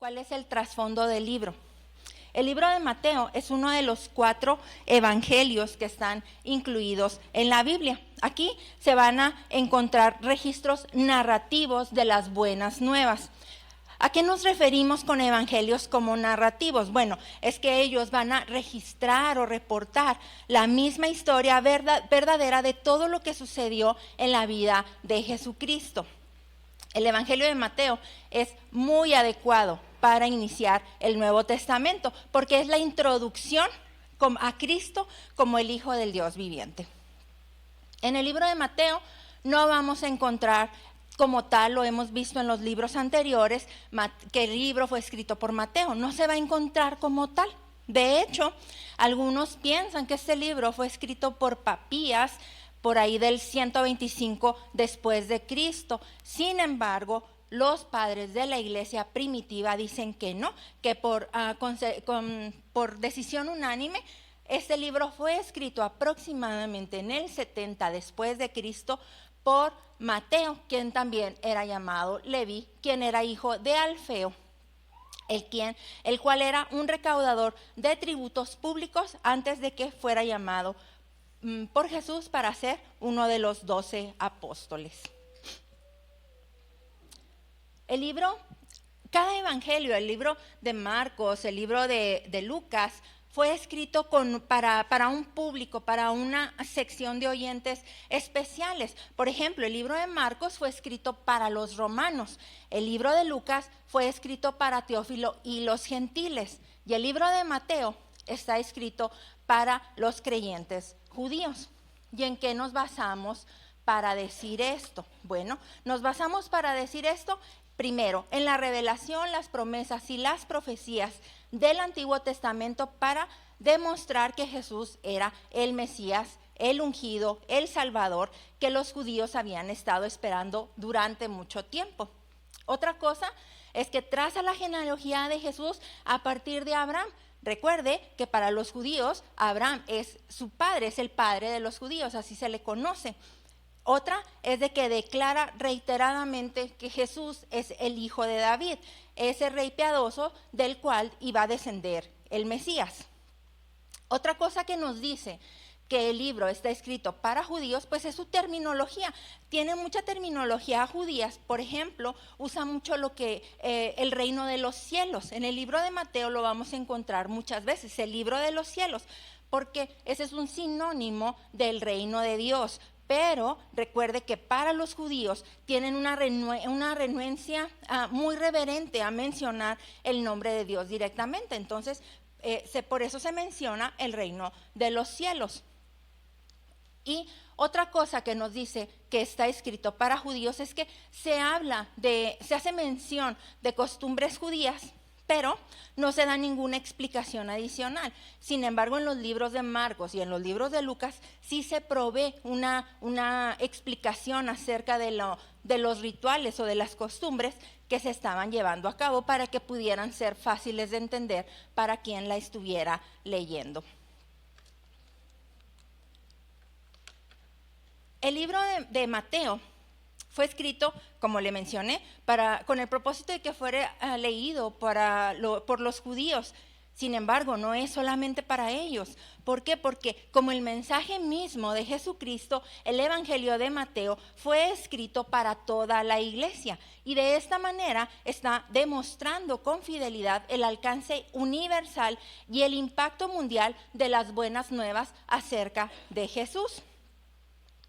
¿Cuál es el trasfondo del libro? El libro de Mateo es uno de los 4 evangelios que están incluidos en la Biblia. Aquí se van a encontrar registros narrativos de las buenas nuevas. ¿A qué nos referimos con evangelios como narrativos? Bueno, es que ellos van a registrar o reportar la misma historia verdadera de todo lo que sucedió en la vida de Jesucristo. El Evangelio de Mateo es muy adecuado para iniciar el Nuevo Testamento, porque es la introducción a Cristo como el Hijo del Dios viviente. En el libro de Mateo no vamos a encontrar como tal, lo hemos visto en los libros anteriores, que el libro fue escrito por Mateo, no se va a encontrar como tal. De hecho, algunos piensan que este libro fue escrito por Papías, por ahí del 125 después de Cristo. Sin embargo, los padres de la iglesia primitiva dicen que no, que por decisión unánime, este libro fue escrito aproximadamente en el 70 después de Cristo por Mateo, quien también era llamado Leví, quien era hijo de Alfeo, el cual era un recaudador de tributos públicos antes de que fuera llamado por Jesús para ser uno de los 12 apóstoles. El libro, cada evangelio, el libro de Marcos, el libro de Lucas, fue escrito para un público, para una sección de oyentes especiales. Por ejemplo, el libro de Marcos fue escrito para los romanos, el libro de Lucas fue escrito para Teófilo y los gentiles, y el libro de Mateo está escrito para los creyentes judíos. ¿Y en qué nos basamos para decir esto? Bueno, nos basamos para decir esto primero en la revelación, las promesas y las profecías del Antiguo Testamento para demostrar que Jesús era el Mesías, el ungido, el Salvador, que los judíos habían estado esperando durante mucho tiempo. Otra cosa es que traza la genealogía de Jesús a partir de Abraham. Recuerde que para los judíos Abraham es su padre, es el padre de los judíos, así se le conoce. Otra es de que declara reiteradamente que Jesús es el hijo de David, ese rey piadoso del cual iba a descender el Mesías. Otra cosa que nos dice que el libro está escrito para judíos, pues es su terminología. Tiene mucha terminología judía. Por ejemplo, usa mucho lo que el reino de los cielos. En el libro de Mateo lo vamos a encontrar muchas veces, el libro de los cielos, porque ese es un sinónimo del reino de Dios. Pero recuerde que para los judíos tienen una renuencia muy reverente a mencionar el nombre de Dios directamente. Entonces, por eso se menciona el reino de los cielos. Y otra cosa que nos dice que está escrito para judíos es que se hace mención de costumbres judías, pero no se da ninguna explicación adicional. Sin embargo, en los libros de Marcos y en los libros de Lucas sí se provee una explicación acerca de los rituales o de las costumbres que se estaban llevando a cabo para que pudieran ser fáciles de entender para quien la estuviera leyendo. El libro de Mateo fue escrito, como le mencioné, con el propósito de que fuera leído por los judíos. Sin embargo, no es solamente para ellos. ¿Por qué? Porque como el mensaje mismo de Jesucristo, el Evangelio de Mateo fue escrito para toda la iglesia. Y de esta manera está demostrando con fidelidad el alcance universal y el impacto mundial de las buenas nuevas acerca de Jesús.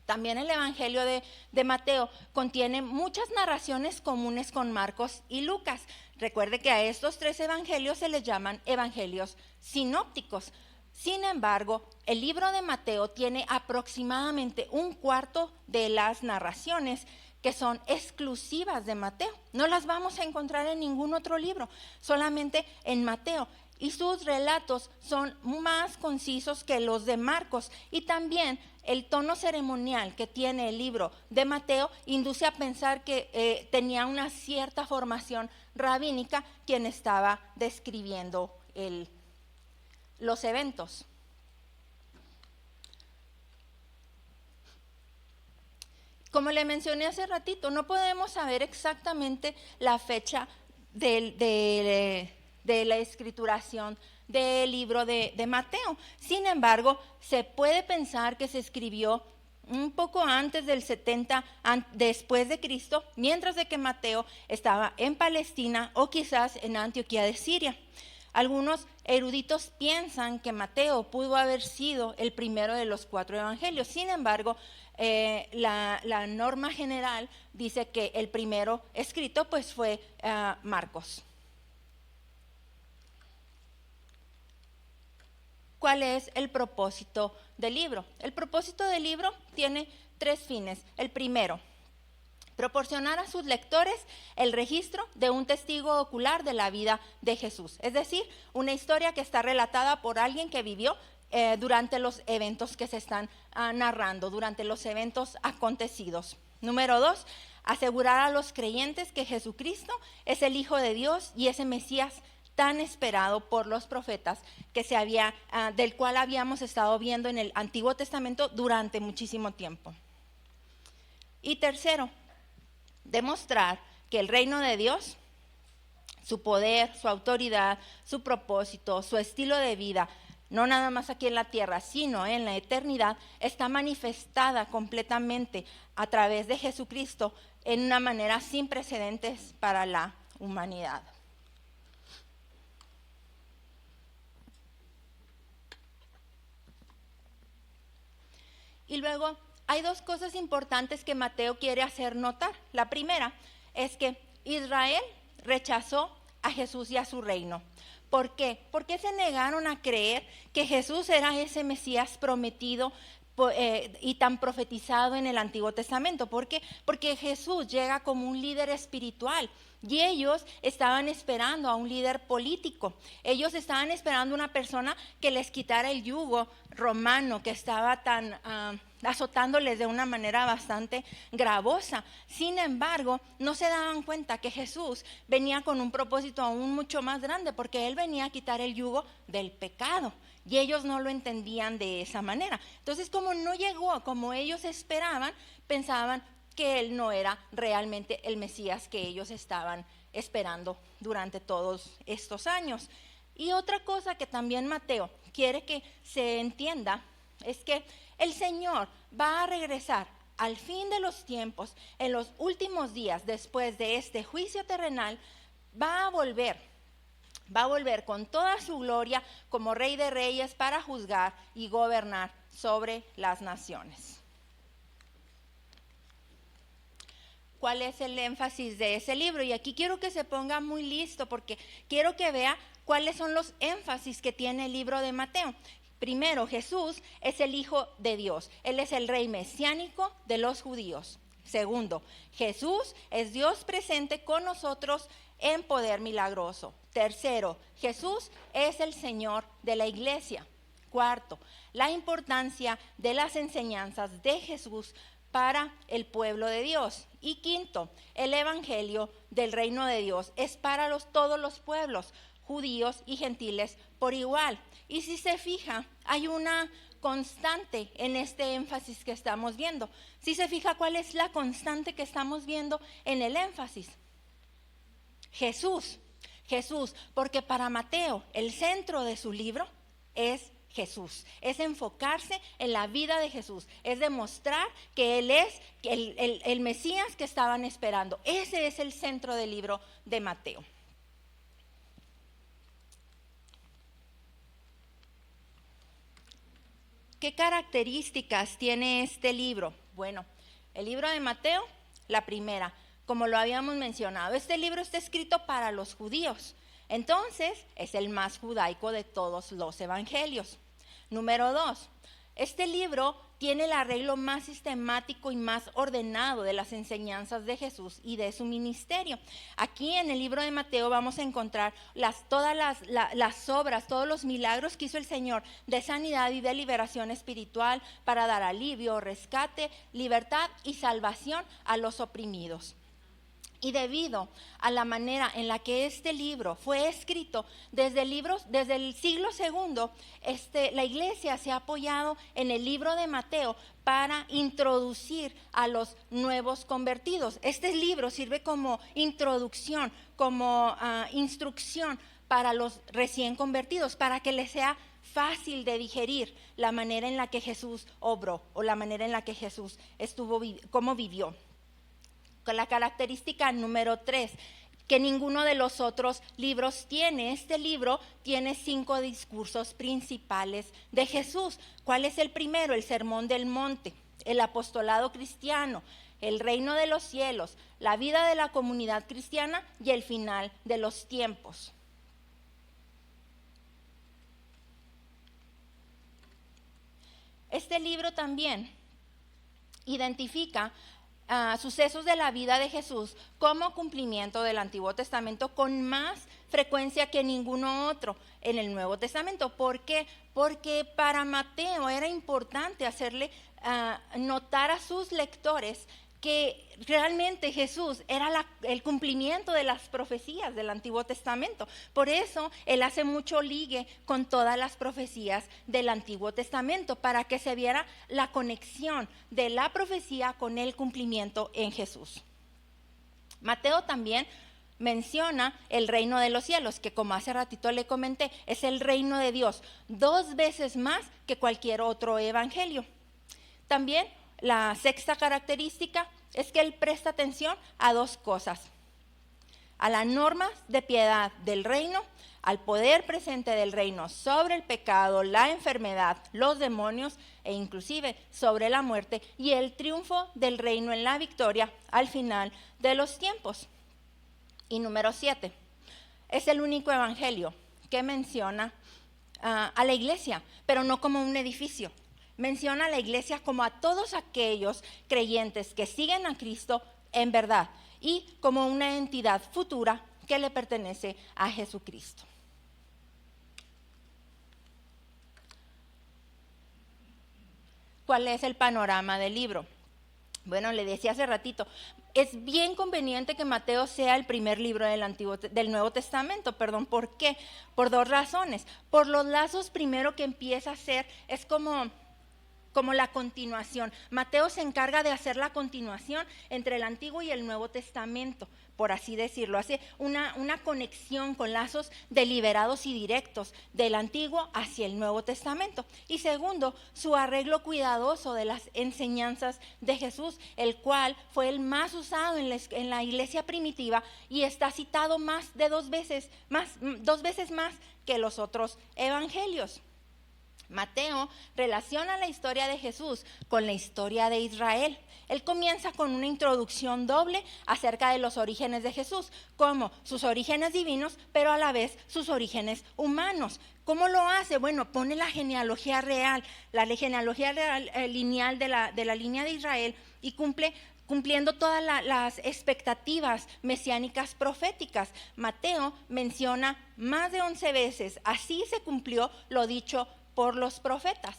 También el Evangelio de Mateo contiene muchas narraciones comunes con Marcos y Lucas. Recuerde que a estos 3 evangelios se les llaman evangelios sinópticos. Sin embargo, el libro de Mateo tiene aproximadamente 1/4 de las narraciones que son exclusivas de Mateo. No las vamos a encontrar en ningún otro libro, solamente en Mateo. Y sus relatos son más concisos que los de Marcos. Y también el tono ceremonial que tiene el libro de Mateo induce a pensar que tenía una cierta formación rabínica quien estaba describiendo los eventos. Como le mencioné hace ratito, no podemos saber exactamente la fecha de la escrituración del libro de Mateo. Sin embargo, se puede pensar que se escribió un poco antes del 70 después de Cristo, mientras de que Mateo estaba en Palestina o quizás en Antioquía de Siria. Algunos eruditos piensan que Mateo pudo haber sido el primero de los 4 evangelios. Sin embargo, la norma general dice que el primero escrito pues fue Marcos. ¿Cuál es el propósito del libro? El propósito del libro tiene 3 fines. El primero, proporcionar a sus lectores el registro de un testigo ocular de la vida de Jesús. Es decir, una historia que está relatada por alguien que vivió durante los eventos que se están narrando, durante los eventos acontecidos. Número 2, asegurar a los creyentes que Jesucristo es el Hijo de Dios y ese Mesías tan esperado por los profetas del cual habíamos estado viendo en el Antiguo Testamento durante muchísimo tiempo. Y tercero, demostrar que el reino de Dios, su poder, su autoridad, su propósito, su estilo de vida, no nada más aquí en la tierra, sino en la eternidad, está manifestada completamente a través de Jesucristo en una manera sin precedentes para la humanidad. Y luego hay 2 cosas importantes que Mateo quiere hacer notar. La primera es que Israel rechazó a Jesús y a su reino. ¿Por qué? ¿Por qué se negaron a creer que Jesús era ese Mesías prometido y tan profetizado en el Antiguo Testamento? ¿Por qué? Porque Jesús llega como un líder espiritual y ellos estaban esperando a un líder político. Ellos estaban esperando una persona que les quitara el yugo romano que estaba tan azotándoles de una manera bastante gravosa. Sin embargo, no se daban cuenta que Jesús venía con un propósito aún mucho más grande, porque Él venía a quitar el yugo del pecado. Y ellos no lo entendían de esa manera. Entonces, como no llegó como ellos esperaban, pensaban que Él no era realmente el Mesías que ellos estaban esperando durante todos estos años. Y otra cosa que también Mateo quiere que se entienda es que el Señor va a regresar al fin de los tiempos, en los últimos días después de este juicio terrenal, va a volver con toda su gloria como Rey de Reyes para juzgar y gobernar sobre las naciones. ¿Cuál es el énfasis de ese libro? Y aquí quiero que se ponga muy listo porque quiero que vea cuáles son los énfasis que tiene el libro de Mateo. Primero, Jesús es el Hijo de Dios. Él es el Rey mesiánico de los judíos. Segundo, Jesús es Dios presente con nosotros en poder milagroso. Tercero, Jesús es el Señor de la iglesia. Cuarto, la importancia de las enseñanzas de Jesús para el pueblo de Dios. Y quinto, el evangelio del reino de Dios es para todos los pueblos, judíos y gentiles por igual. Y si se fija, hay una constante en este énfasis que estamos viendo. Si se fija, ¿cuál es la constante que estamos viendo en el énfasis? Jesús, porque para Mateo el centro de su libro es Jesús, es enfocarse en la vida de Jesús, es demostrar que Él es el Mesías que estaban esperando. Ese es el centro del libro de Mateo. ¿Qué características tiene este libro? Bueno, el libro de Mateo, la primera, como lo habíamos mencionado, este libro está escrito para los judíos. Entonces, es el más judaico de todos los evangelios. Número 2, este libro tiene el arreglo más sistemático y más ordenado de las enseñanzas de Jesús y de su ministerio. Aquí en el libro de Mateo vamos a encontrar todas las obras, todos los milagros que hizo el Señor de sanidad y de liberación espiritual para dar alivio, rescate, libertad y salvación a los oprimidos. Y debido a la manera en la que este libro fue escrito, desde el siglo segundo, la iglesia se ha apoyado en el libro de Mateo para introducir a los nuevos convertidos. Este libro sirve como introducción, como instrucción para los recién convertidos, para que les sea fácil de digerir la manera en la que Jesús obró o la manera en la que Jesús cómo vivió. Con la característica número 3, que ninguno de los otros libros tiene. Este libro tiene 5 discursos principales de Jesús. ¿Cuál es el primero? El Sermón del Monte, el apostolado cristiano, el reino de los cielos, la vida de la comunidad cristiana y el final de los tiempos. Este libro también identifica sucesos de la vida de Jesús como cumplimiento del Antiguo Testamento con más frecuencia que ninguno otro en el Nuevo Testamento. ¿Por qué? Porque para Mateo era importante hacerle notar a sus lectores que realmente Jesús era el cumplimiento de las profecías del Antiguo Testamento. Por eso él hace mucho ligue con todas las profecías del Antiguo Testamento, para que se viera la conexión de la profecía con el cumplimiento en Jesús. Mateo también menciona el reino de los cielos, que como hace ratito le comenté, es el reino de Dios, 2 veces más que cualquier otro evangelio. También la sexta característica es que él presta atención a 2 cosas: a las normas de piedad del reino, al poder presente del reino sobre el pecado, la enfermedad, los demonios e inclusive sobre la muerte, y el triunfo del reino en la victoria al final de los tiempos. Y número 7, es el único evangelio que menciona a la iglesia, pero no como un edificio. Menciona a la iglesia como a todos aquellos creyentes que siguen a Cristo en verdad y como una entidad futura que le pertenece a Jesucristo. ¿Cuál es el panorama del libro? Bueno, le decía hace ratito, es bien conveniente que Mateo sea el primer libro del Nuevo Testamento. ¿Por qué? Por 2 razones. Por los lazos, primero, que empieza a hacer, es como la continuación. Mateo se encarga de hacer la continuación entre el Antiguo y el Nuevo Testamento, por así decirlo. Hace una conexión con lazos deliberados y directos del Antiguo hacia el Nuevo Testamento. Y segundo, su arreglo cuidadoso de las enseñanzas de Jesús, el cual fue el más usado en la iglesia primitiva y está citado más de 2 veces más que los otros evangelios. Mateo relaciona la historia de Jesús con la historia de Israel. Él comienza con una introducción doble acerca de los orígenes de Jesús, como sus orígenes divinos, pero a la vez sus orígenes humanos. ¿Cómo lo hace? Bueno, pone la genealogía real, lineal de la línea de Israel, y cumpliendo todas las expectativas mesiánicas proféticas. Mateo menciona más de 11 veces, así se cumplió lo dicho por los profetas.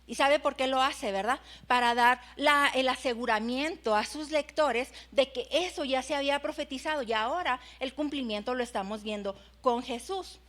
¿Y sabe por qué lo hace, verdad? Para dar el aseguramiento a sus lectores de que eso ya se había profetizado y ahora el cumplimiento lo estamos viendo con Jesús.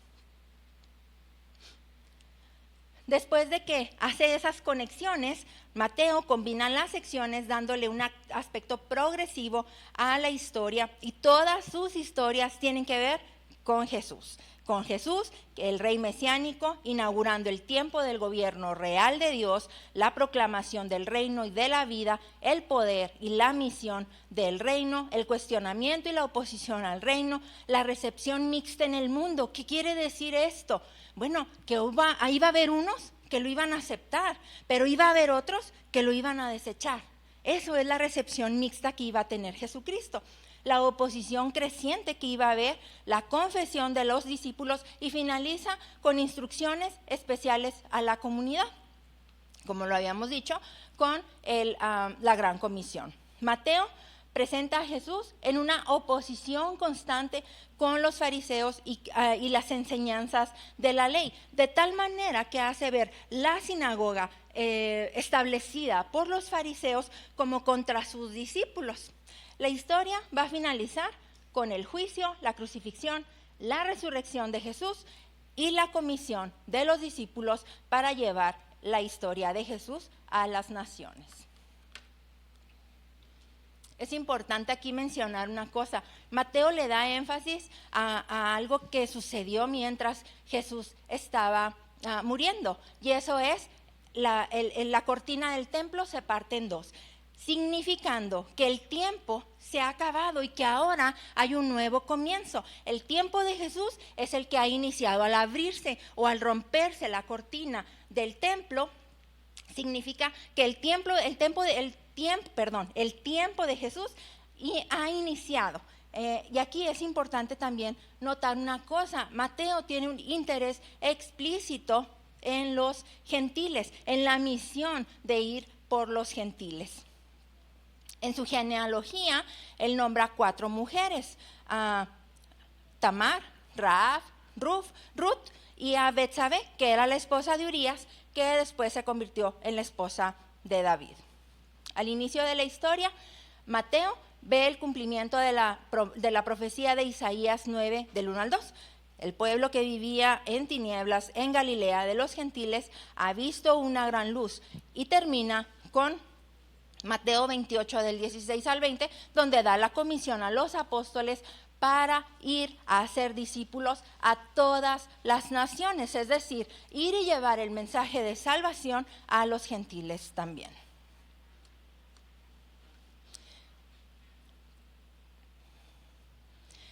Después de que hace esas conexiones, Mateo combina las secciones dándole un aspecto progresivo a la historia, y todas sus historias tienen que ver con Jesús. Con Jesús, el rey mesiánico, inaugurando el tiempo del gobierno real de Dios, la proclamación del reino y de la vida, el poder y la misión del reino, el cuestionamiento y la oposición al reino, la recepción mixta en el mundo. ¿Qué quiere decir esto? Bueno, que ahí va a haber unos que lo iban a aceptar, pero iba a haber otros que lo iban a desechar. Eso es la recepción mixta que iba a tener Jesucristo. La oposición creciente que iba a haber, la confesión de los discípulos, y finaliza con instrucciones especiales a la comunidad, como lo habíamos dicho, con la Gran Comisión. Mateo presenta a Jesús en una oposición constante con los fariseos y las enseñanzas de la ley, de tal manera que hace ver la sinagoga establecida por los fariseos como contra sus discípulos. La historia va a finalizar con el juicio, la crucifixión, la resurrección de Jesús y la comisión de los discípulos para llevar la historia de Jesús a las naciones. Es importante aquí mencionar una cosa. Mateo le da énfasis a algo que sucedió mientras Jesús estaba muriendo, y eso es la cortina del templo se parte en dos, significando que el tiempo se ha acabado y que ahora hay un nuevo comienzo. El tiempo de Jesús es el que ha iniciado al abrirse o al romperse la cortina del templo. Significa que el tiempo de Jesús ha iniciado. Y aquí es importante también notar una cosa. Mateo tiene un interés explícito en los gentiles, en la misión de ir por los gentiles. En su genealogía, él nombra 4 mujeres: Tamar, Rahab, Ruth y a Betsabé, que era la esposa de Urías, que después se convirtió en la esposa de David. Al inicio de la historia, Mateo ve el cumplimiento de la profecía de Isaías 9, del 1 al 2. El pueblo que vivía en tinieblas en Galilea de los gentiles ha visto una gran luz, y termina con Mateo 28, del 16 al 20, donde da la comisión a los apóstoles para ir a hacer discípulos a todas las naciones, es decir, ir y llevar el mensaje de salvación a los gentiles también.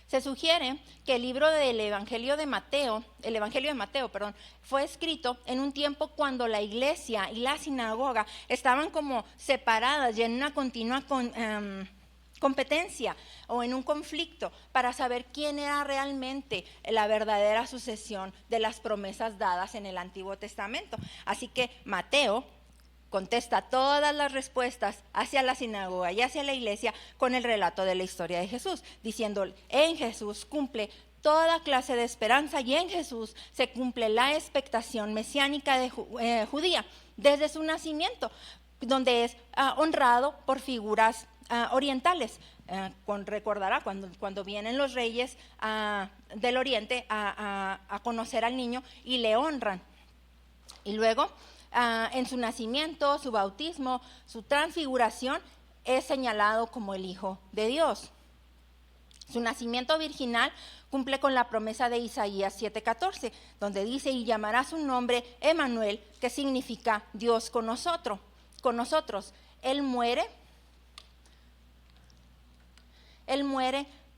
Se sugiere que el libro del Evangelio de Mateo, fue escrito en un tiempo cuando la iglesia y la sinagoga estaban como separadas y en una continua competencia o en un conflicto para saber quién era realmente la verdadera sucesión de las promesas dadas en el Antiguo Testamento. Así que Mateo contesta todas las respuestas hacia la sinagoga y hacia la iglesia con el relato de la historia de Jesús, diciendo: en Jesús cumple toda clase de esperanza y en Jesús se cumple la expectación mesiánica de judía desde su nacimiento, donde es honrado por figuras orientales. Recordará cuando vienen los reyes del oriente a conocer al niño y le honran. Y luego en su nacimiento, su bautismo, su transfiguración, es señalado como el Hijo de Dios. Su nacimiento virginal cumple con la promesa de Isaías 7:14, donde dice: y llamará su nombre Emmanuel, que significa Dios con nosotros. Él muere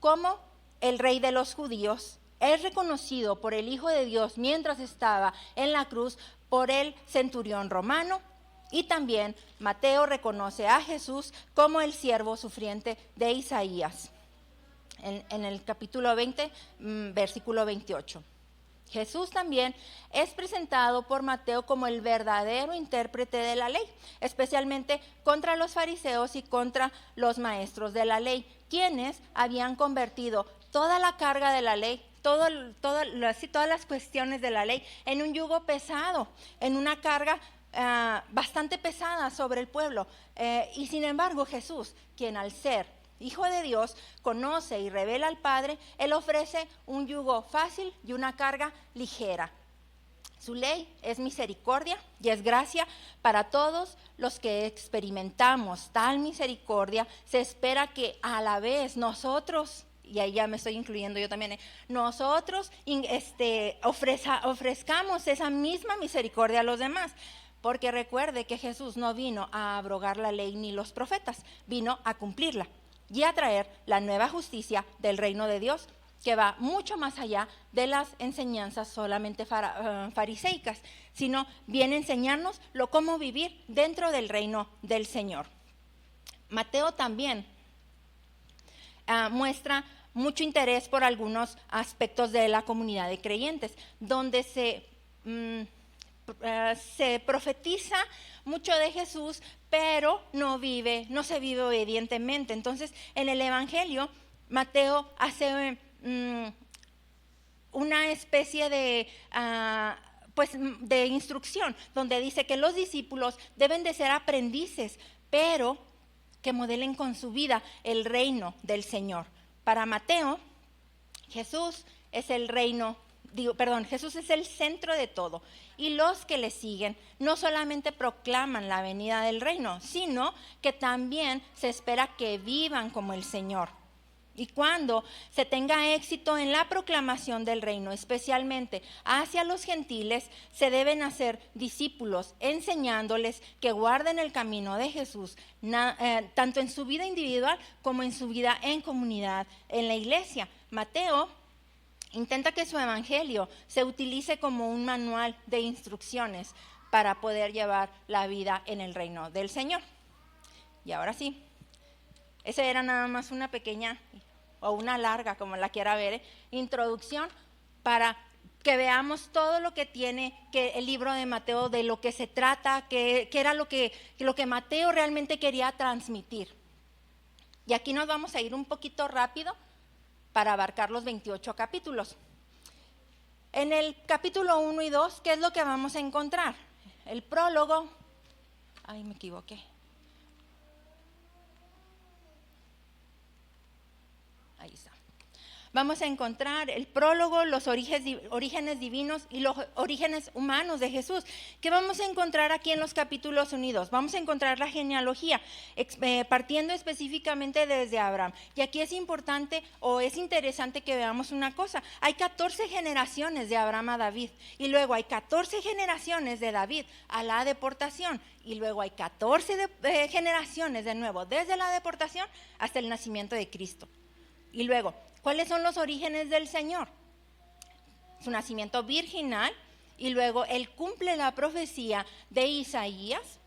como el rey de los judíos. Es reconocido por el Hijo de Dios mientras estaba en la cruz por el centurión romano, y también Mateo reconoce a Jesús como el siervo sufriente de Isaías en el capítulo 20, versículo 28. Jesús también es presentado por Mateo como el verdadero intérprete de la ley, especialmente contra los fariseos y contra los maestros de la ley, quienes habían convertido toda la carga de la ley, todas las cuestiones de la ley en un yugo pesado, en una carga bastante pesada sobre el pueblo. Y sin embargo Jesús, quien al ser Hijo de Dios, conoce y revela al Padre, Él ofrece un yugo fácil y una carga ligera. Su ley es misericordia y es gracia para todos los que experimentamos tal misericordia. Se espera que a la vez nosotros, y ahí ya me estoy incluyendo yo también, nosotros ofrezcamos esa misma misericordia a los demás. Porque recuerde que Jesús no vino a abrogar la ley ni los profetas, vino a cumplirla y a traer la nueva justicia del reino de Dios, que va mucho más allá de las enseñanzas solamente fariseicas, sino viene a enseñarnos cómo vivir dentro del reino del Señor. Mateo también muestra mucho interés por algunos aspectos de la comunidad de creyentes, donde se se profetiza mucho de Jesús, pero no se vive obedientemente. Entonces, en el Evangelio, Mateo hace una especie de de instrucción, donde dice que los discípulos deben de ser aprendices, pero que modelen con su vida el reino del Señor. Para Mateo, Jesús es el Jesús es el centro de todo, y los que le siguen no solamente proclaman la venida del reino, sino que también se espera que vivan como el Señor. Y cuando se tenga éxito en la proclamación del reino, especialmente hacia los gentiles, se deben hacer discípulos, enseñándoles que guarden el camino de Jesús, tanto en su vida individual como en su vida en comunidad, en la iglesia. Mateo intenta que su evangelio se utilice como un manual de instrucciones para poder llevar la vida en el reino del Señor. Y ahora sí, esa era nada más una pequeña o una larga, como la quiera ver, introducción para que veamos todo lo que tiene que el libro de Mateo, de lo que se trata, que era lo que Mateo realmente quería transmitir. Y aquí nos vamos a ir un poquito rápido para abarcar los 28 capítulos. En el capítulo 1 y 2, ¿qué es lo que vamos a encontrar? El prólogo. Ay, me equivoqué. Ahí está. Vamos a encontrar el prólogo, los orígenes divinos y los orígenes humanos de Jesús. ¿Qué vamos a encontrar aquí en los capítulos unidos? Vamos a encontrar la genealogía, partiendo específicamente desde Abraham. Y aquí es importante o es interesante que veamos una cosa. Hay 14 generaciones de Abraham a David, y luego hay 14 generaciones de David a la deportación, y luego hay 14 generaciones de nuevo desde la deportación hasta el nacimiento de Cristo. Y luego, ¿cuáles son los orígenes del Señor? Su nacimiento virginal, y luego Él cumple la profecía de Isaías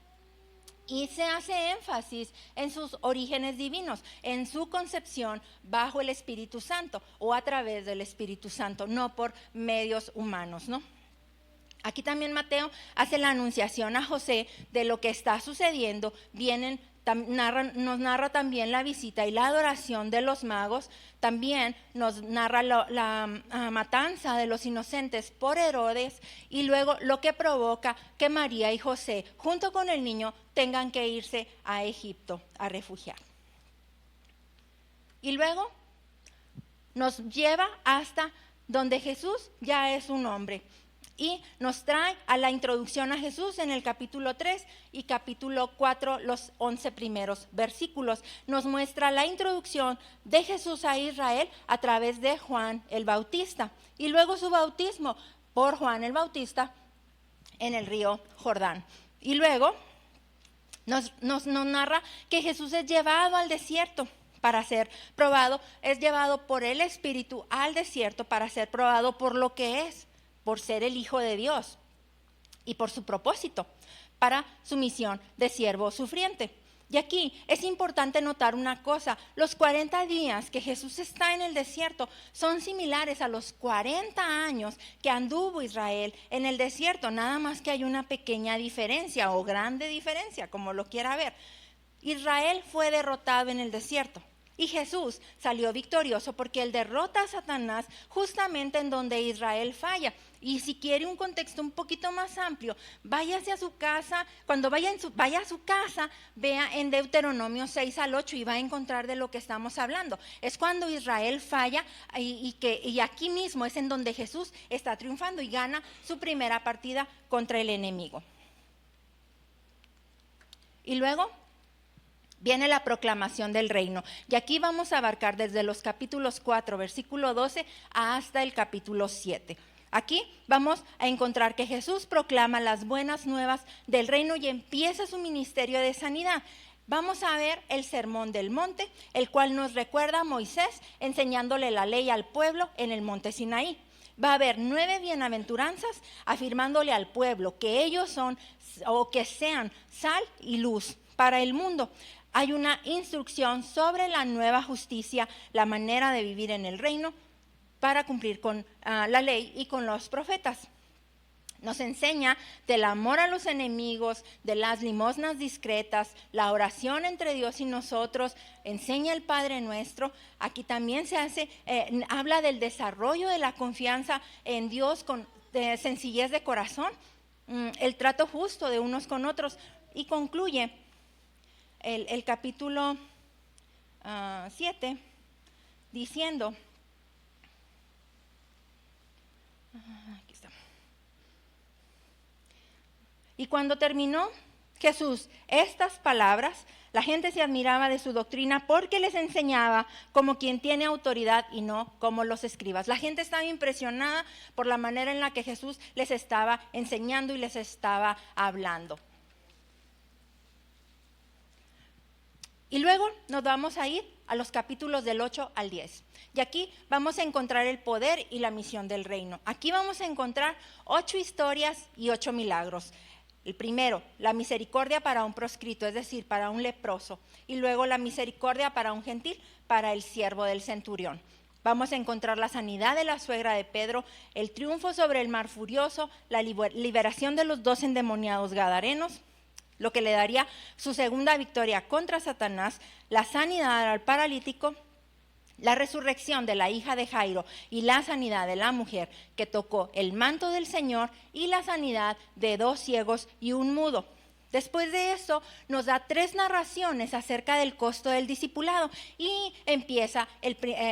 y se hace énfasis en sus orígenes divinos, en su concepción bajo el Espíritu Santo o a través del Espíritu Santo, no por medios humanos, ¿no? Aquí también Mateo hace la anunciación a José de lo que está sucediendo. Nos narra también la visita y la adoración de los magos. También nos narra la matanza de los inocentes por Herodes, y luego lo que provoca que María y José, junto con el niño, tengan que irse a Egipto a refugiar. Y luego nos lleva hasta donde Jesús ya es un hombre. Y nos trae a la introducción a Jesús en el capítulo 3 y capítulo 4, los 11 primeros versículos. Nos muestra la introducción de Jesús a Israel a través de Juan el Bautista, y luego su bautismo por Juan el Bautista en el río Jordán. Y luego nos narra que Jesús es llevado al desierto para ser probado, es llevado por el Espíritu al desierto para ser probado por lo que es, por ser el Hijo de Dios y por su propósito, para su misión de siervo sufriente. Y aquí es importante notar una cosa: los 40 días que Jesús está en el desierto son similares a los 40 años que anduvo Israel en el desierto, nada más que hay una pequeña diferencia o grande diferencia, como lo quiera ver. Israel fue derrotado en el desierto, y Jesús salió victorioso porque Él derrota a Satanás justamente en donde Israel falla. Y si quiere un contexto un poquito más amplio, váyase a su casa. Cuando vaya a su casa, vea en Deuteronomio 6 al 8 y va a encontrar de lo que estamos hablando. Es cuando Israel falla, y aquí mismo es en donde Jesús está triunfando y gana su primera partida contra el enemigo. Y luego viene la proclamación del reino. Y aquí vamos a abarcar desde los capítulos 4, versículo 12, hasta el capítulo 7. Aquí vamos a encontrar que Jesús proclama las buenas nuevas del reino y empieza su ministerio de sanidad. Vamos a ver el sermón del monte, el cual nos recuerda a Moisés enseñándole la ley al pueblo en el monte Sinaí. Va a haber 9 bienaventuranzas afirmándole al pueblo que ellos son o que sean sal y luz para el mundo. Hay una instrucción sobre la nueva justicia, la manera de vivir en el reino para cumplir con la ley y con los profetas. Nos enseña del amor a los enemigos, de las limosnas discretas, la oración entre Dios y nosotros, enseña el Padre Nuestro. Aquí también habla del desarrollo de la confianza en Dios con sencillez de corazón, el trato justo de unos con otros. Y concluye el capítulo 7 diciendo, aquí está. Y cuando terminó Jesús estas palabras, la gente se admiraba de su doctrina porque les enseñaba como quien tiene autoridad y no como los escribas. La gente estaba impresionada por la manera en la que Jesús les estaba enseñando y les estaba hablando. Y luego nos vamos a ir a los capítulos del 8 al 10. Y aquí vamos a encontrar el poder y la misión del reino. Aquí vamos a encontrar 8 historias y 8 milagros. El primero, la misericordia para un proscrito, es decir, para un leproso. Y luego la misericordia para un gentil, para el siervo del centurión. Vamos a encontrar la sanidad de la suegra de Pedro, el triunfo sobre el mar furioso, la liberación de los 2 endemoniados gadarenos, lo que le daría su segunda victoria contra Satanás, la sanidad al paralítico, la resurrección de la hija de Jairo y la sanidad de la mujer que tocó el manto del Señor y la sanidad de 2 ciegos y un mudo. Después de eso nos da 3 narraciones acerca del costo del discipulado y empieza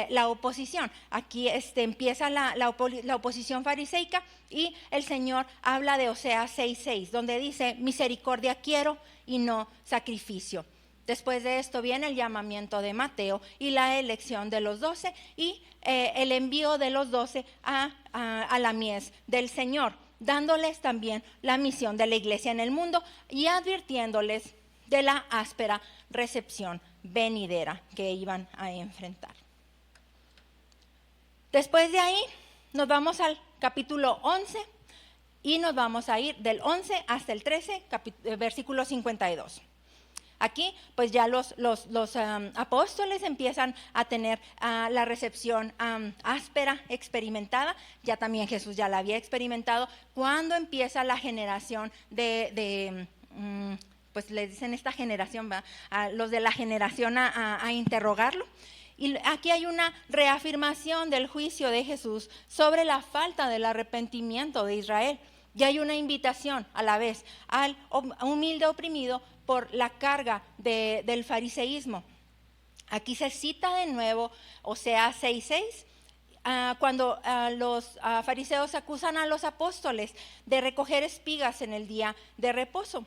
la oposición. Aquí empieza la oposición fariseica y el Señor habla de Oseas 6:6, donde dice, misericordia quiero y no sacrificio. Después de esto viene el llamamiento de Mateo y la elección de los 12 y el envío de los 12 a la mies del Señor, dándoles también la misión de la iglesia en el mundo y advirtiéndoles de la áspera recepción venidera que iban a enfrentar. Después de ahí nos vamos al capítulo 11 y nos vamos a ir del 11 hasta el 13, versículo 52. Aquí pues ya los apóstoles empiezan a tener la recepción áspera, experimentada. Ya también Jesús ya la había experimentado cuando empieza la generación pues les dicen esta generación, los de la generación a interrogarlo. Y aquí hay una reafirmación del juicio de Jesús sobre la falta del arrepentimiento de Israel. Y hay una invitación a la vez al humilde oprimido por la carga del fariseísmo. Aquí se cita de nuevo Oseas 6:6, cuando los fariseos acusan a los apóstoles de recoger espigas en el día de reposo.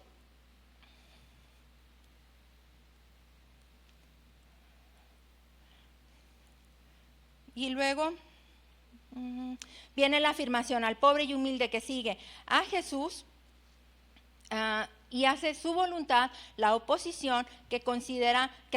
Y luego viene la afirmación al pobre y humilde que sigue a Jesús y hace su voluntad, la oposición que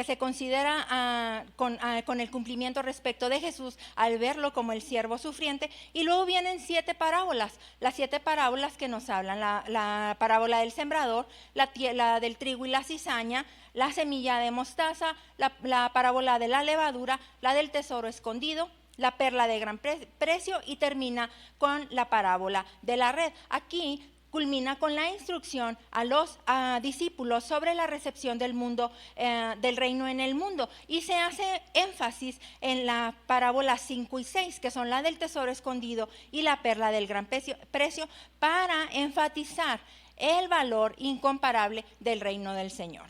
se considera con el cumplimiento respecto de Jesús al verlo como el siervo sufriente. Y luego vienen 7 parábolas, las 7 parábolas que nos hablan, la parábola del sembrador, la del trigo y la cizaña, la semilla de mostaza, la parábola de la levadura, la del tesoro escondido, la perla de gran precio y termina con la parábola de la red. Aquí culmina con la instrucción a los discípulos sobre la recepción del mundo, del reino en el mundo. Y se hace énfasis en la parábola 5 y 6, que son la del tesoro escondido y la perla del gran precio, para enfatizar el valor incomparable del reino del Señor.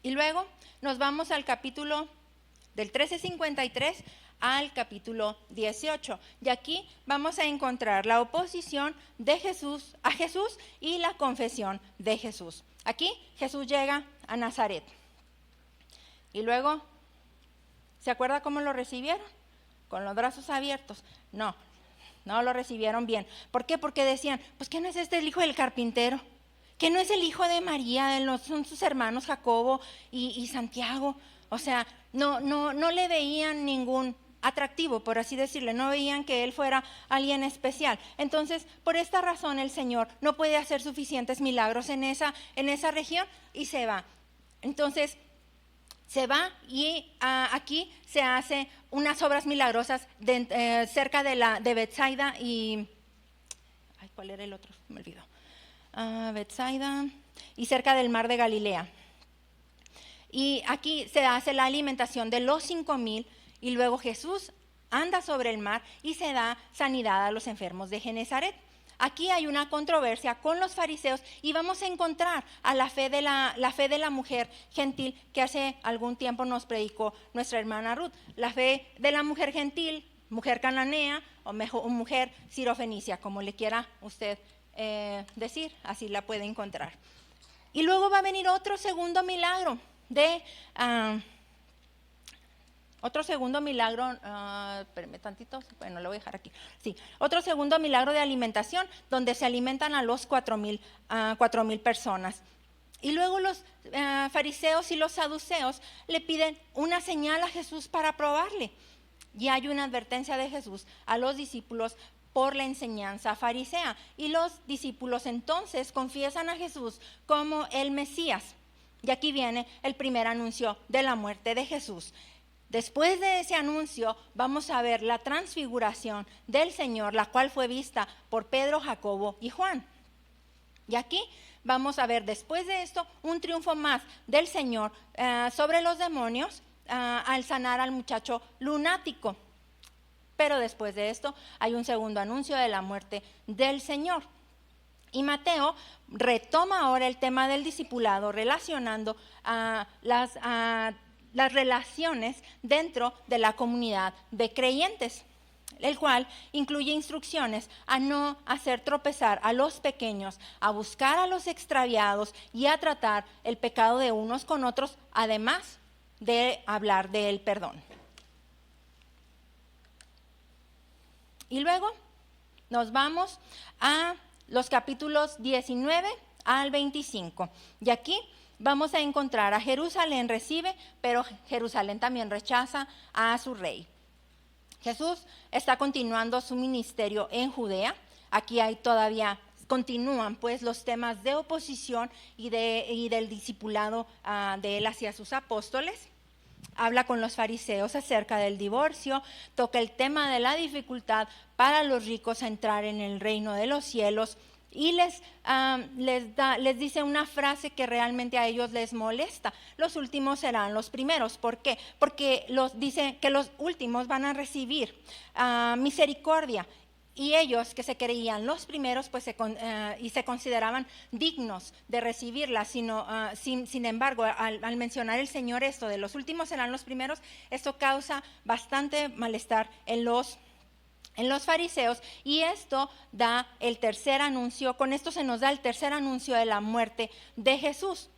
Y luego nos vamos al capítulo del 13:53 al capítulo 18. Y aquí vamos a encontrar la oposición de Jesús a Jesús y la confesión de Jesús. Aquí Jesús llega a Nazaret. Y luego, ¿se acuerda cómo lo recibieron? Con los brazos abiertos. No lo recibieron bien. ¿Por qué? Porque decían, pues ¿qué no es el hijo del carpintero? ¿Que no es el hijo de María? Son sus hermanos Jacobo y Santiago. O sea, no le veían ningún atractivo, por así decirle, no veían que él fuera alguien especial. Entonces, por esta razón el Señor no puede hacer suficientes milagros en esa región y se va. Entonces, se va y aquí se hace unas obras milagrosas cerca de Betsaida y... ¿cuál era el otro? Me olvidó. Betsaida y cerca del mar de Galilea. Y aquí se hace la alimentación de los 5,000 y luego Jesús anda sobre el mar y se da sanidad a los enfermos de Genezaret. Aquí hay una controversia con los fariseos y vamos a encontrar a la fe de la mujer gentil que hace algún tiempo nos predicó nuestra hermana Ruth. La fe de la mujer gentil, mujer cananea o mujer sirofenicia, como le quiera usted decir, así la puede encontrar. Y luego va a venir otro segundo milagro espérame tantito, bueno, lo voy a dejar aquí. Sí, otro segundo milagro de alimentación, donde se alimentan a los 4,000 personas. Y luego los fariseos y los saduceos le piden una señal a Jesús para probarle. Y hay una advertencia de Jesús a los discípulos por la enseñanza farisea. Y los discípulos entonces confiesan a Jesús como el Mesías. Y aquí viene el primer anuncio de la muerte de Jesús. Después de ese anuncio vamos a ver la transfiguración del Señor, la cual fue vista por Pedro, Jacobo y Juan. Y aquí vamos a ver después de esto un triunfo más del Señor sobre los demonios al sanar al muchacho lunático. Pero después de esto hay un segundo anuncio de la muerte del Señor. Y Mateo retoma ahora el tema del discipulado relacionando las relaciones dentro de la comunidad de creyentes, el cual incluye instrucciones a no hacer tropezar a los pequeños, a buscar a los extraviados y a tratar el pecado de unos con otros, además de hablar del perdón. Y luego nos vamos a los capítulos 19 al 25. Y aquí vamos a encontrar a Jerusalén recibe, pero Jerusalén también rechaza a su rey. Jesús está continuando su ministerio en Judea. Aquí continúan pues los temas de oposición y del discipulado de él hacia sus apóstoles. Habla con los fariseos acerca del divorcio, toca el tema de la dificultad para los ricos a entrar en el reino de los cielos y les dice una frase que realmente a ellos les molesta: los últimos serán los primeros. ¿Por qué? Porque dice que los últimos van a recibir misericordia. Y ellos que se creían los primeros pues y se consideraban dignos de recibirla, sin embargo al mencionar el Señor esto de los últimos serán los primeros, esto causa bastante malestar en los fariseos, y esto da el tercer anuncio. Con esto se nos da el tercer anuncio de la muerte de Jesús.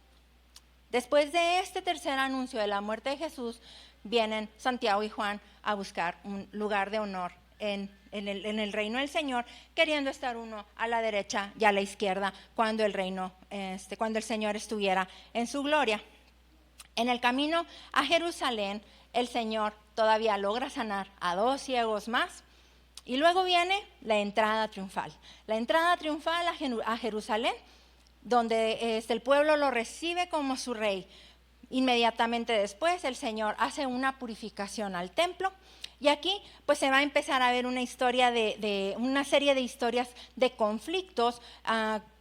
Después de este tercer anuncio de la muerte de Jesús, vienen Santiago y Juan a buscar un lugar de honor en el reino del Señor, queriendo estar uno a la derecha y a la izquierda cuando el Señor estuviera en su gloria. En el camino a Jerusalén, el Señor todavía logra sanar a 2 ciegos más, y luego viene la entrada triunfal. La entrada triunfal a Jerusalén, donde el pueblo lo recibe como su rey. Inmediatamente después el Señor hace una purificación al templo. Y aquí pues se va a empezar a ver una historia una serie de historias de conflictos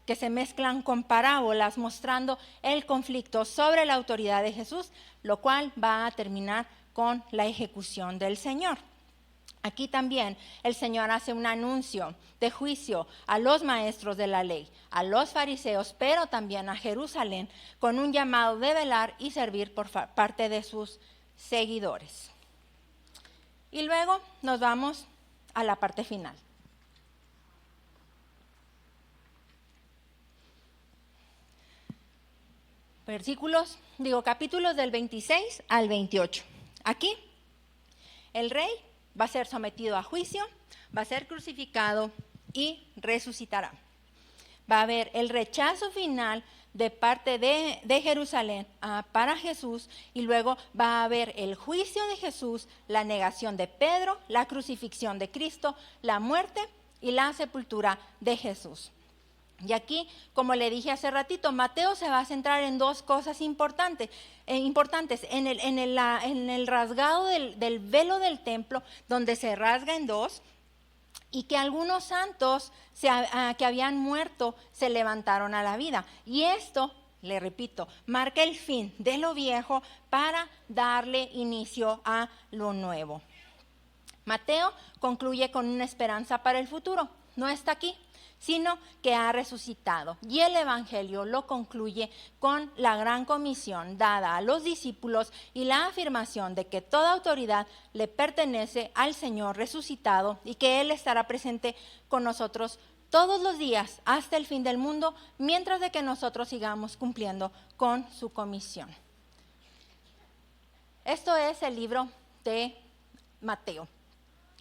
que se mezclan con parábolas, mostrando el conflicto sobre la autoridad de Jesús, lo cual va a terminar con la ejecución del Señor. Aquí también el Señor hace un anuncio de juicio a los maestros de la ley, a los fariseos, pero también a Jerusalén, con un llamado de velar y servir por parte de sus seguidores. Y luego nos vamos a la parte final. Capítulos del 26 al 28. Aquí el rey va a ser sometido a juicio, va a ser crucificado y resucitará. Va a haber el rechazo final de parte de Jerusalén para Jesús, y luego va a haber el juicio de Jesús, la negación de Pedro, la crucifixión de Cristo, la muerte y la sepultura de Jesús. Y aquí, como le dije hace ratito, Mateo se va a centrar en dos cosas importantes. En el rasgado del velo del templo, donde se rasga en dos, y que algunos santos que habían muerto se levantaron a la vida. Y esto, le repito, marca el fin de lo viejo para darle inicio a lo nuevo. Mateo concluye con una esperanza para el futuro. No está aquí, sino que ha resucitado. Y el Evangelio lo concluye con la gran comisión dada a los discípulos y la afirmación de que toda autoridad le pertenece al Señor resucitado y que Él estará presente con nosotros todos los días hasta el fin del mundo, mientras de que nosotros sigamos cumpliendo con su comisión. Esto es el libro de Mateo.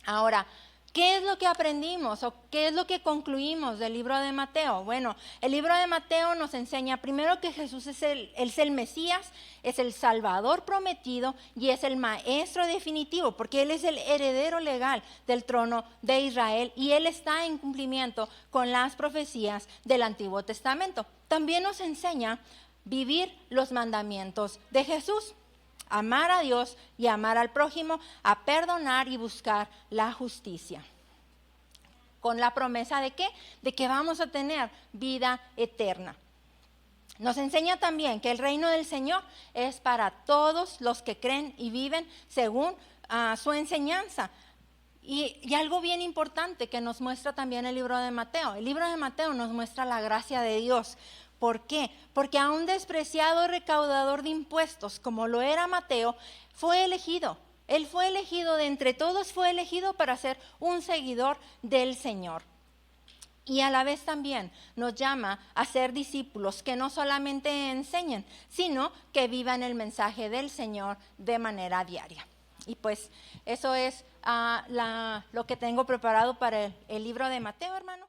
Ahora, ¿qué es lo que aprendimos o qué es lo que concluimos del libro de Mateo? Bueno, el libro de Mateo nos enseña primero que Jesús es el Mesías, es el Salvador prometido y es el Maestro definitivo, porque Él es el heredero legal del trono de Israel y Él está en cumplimiento con las profecías del Antiguo Testamento. También nos enseña vivir los mandamientos de Jesús. Amar a Dios y amar al prójimo, a perdonar y buscar la justicia. ¿Con la promesa de qué? De que vamos a tener vida eterna. Nos enseña también que el reino del Señor es para todos los que creen y viven según su enseñanza. Y algo bien importante que nos muestra también el libro de Mateo. El libro de Mateo nos muestra la gracia de Dios. ¿Por qué? Porque a un despreciado recaudador de impuestos, como lo era Mateo, fue elegido. Él fue elegido de entre todos, fue elegido para ser un seguidor del Señor. Y a la vez también nos llama a ser discípulos que no solamente enseñen, sino que vivan el mensaje del Señor de manera diaria. Y pues eso es lo que tengo preparado para el libro de Mateo, hermano.